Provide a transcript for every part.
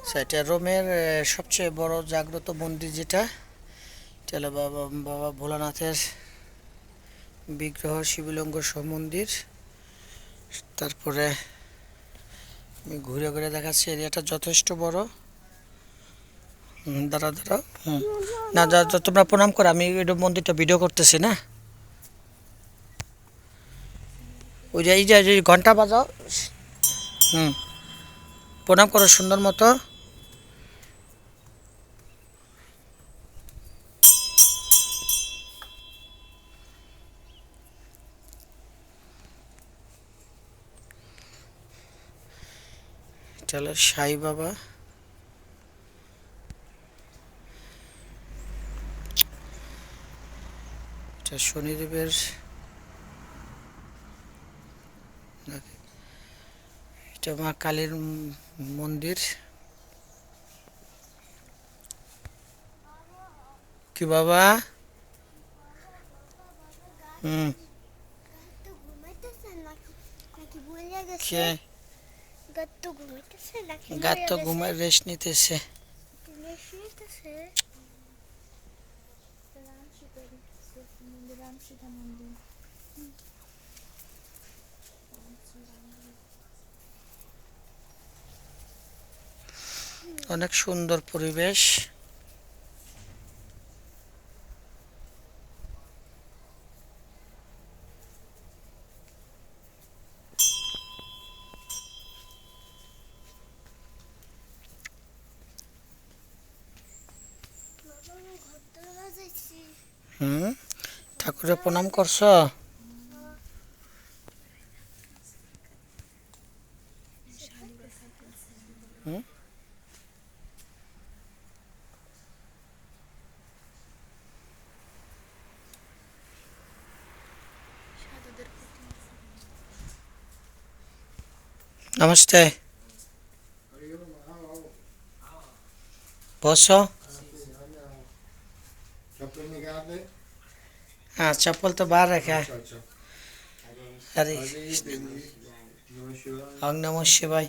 সেটা রোমের সবচেয়ে বড় জাগ্রত মন্দির যেটা, এটা হলো বাবা বাবা ভোলানাথের বিগ্রহ, শিবলিঙ্গ সহ মন্দির। তারপরে আমি ঘুরে ঘুরে দেখাচ্ছি, এরিয়াটা যথেষ্ট বড়। দাঁড়া দাঁড়া, না দাদা তোমরা প্রণাম করো, আমি এটা মন্দিরটা ভিডিও করতেছি না। ওই যে এই যে ঘন্টা বাজাও, হুম, প্রণাম করো সুন্দর মতো। এটা হলো সাই বাবা। এটা শনিদেবের, এটা মা কালীর মন্দির। কি বাবা? হুম, কে? গাত তো ঘুমায় রেস্ট নিতেছে। অনেক সুন্দর পরিবেশ। হুম, ঠাকুরের প্রণাম করছো? হুম, নমস্তে, বসো। हाँ चप्पल तो बाहर रखा है। अरे ओम नमः शिवाय।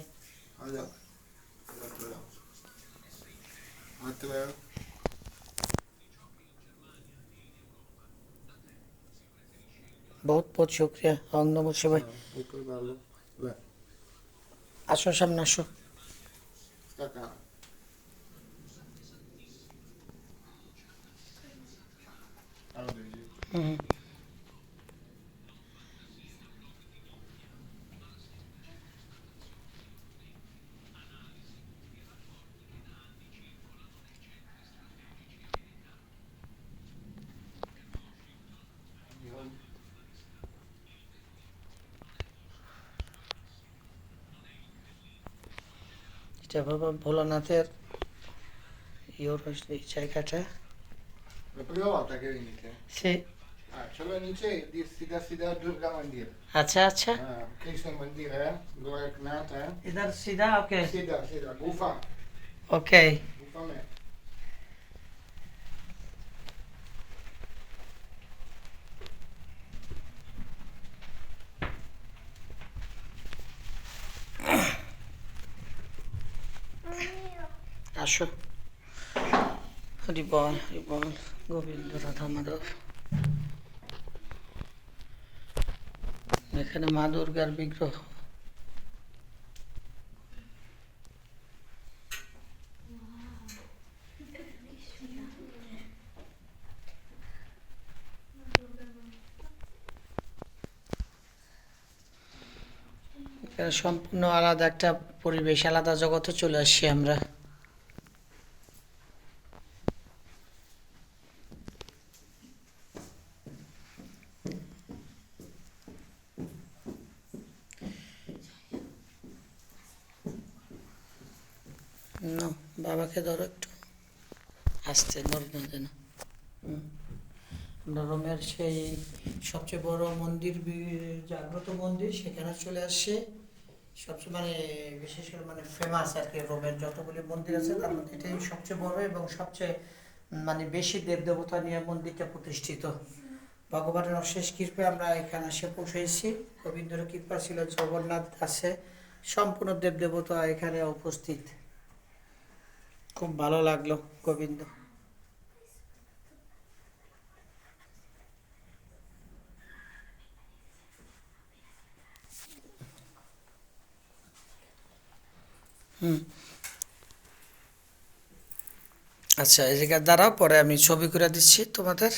बहुत बहुत शुक्रिया। ओम नमः शिवाय। আসো সামনে আসো। হুম, এটা বাবা ভোলানাথের ইয়োর হয়েছিল এই জায়গাটা। La prima volta che venite? সে Ce l'ho iniziato di Siddha Durga Mandir. আচ্ছা আচ্ছা, Krishna Mandir, Goraknath, इधर सीधा okay Siddha, Gufa, okay. Gufa me. আসো। হরি বল হরি বল, গোবিন্দ রাধা মাধব। এখানে মা দুর্গার বিগ্রহ। এখানে সম্পূর্ণ আলাদা একটা পরিবেশ, আলাদা জগতে চলে আসছি আমরা। না, বাবাকে ধরো একটু আস্তে, নড় না যেন। আমরা রোমের সেই সবচেয়ে বড় মন্দির, জাগ্রত মন্দির, সেখানে চলে আসছে। সবচেয়ে মানে বিশেষ করে মানে ফেমাস আর কি, রোমের যতগুলি মন্দির আছে তার মধ্যে এটাই সবচেয়ে বড় এবং সবচেয়ে মানে বেশি দেবদেবতা নিয়ে মন্দিরটা প্রতিষ্ঠিত। ভগবানের অশেষ কৃপায় আমরা এখানে এসে পৌঁছেছি। গোবিন্দর কৃপা ছিল, জগন্নাথ আছে, সম্পূর্ণ দেবদেবতা এখানে উপস্থিত। খুব ভালো লাগলো গোবিন্দ। হুম। আচ্ছা এই জায়গায় দাঁড়াও, পরে আমি ছবি করে দিচ্ছি তোমাদের।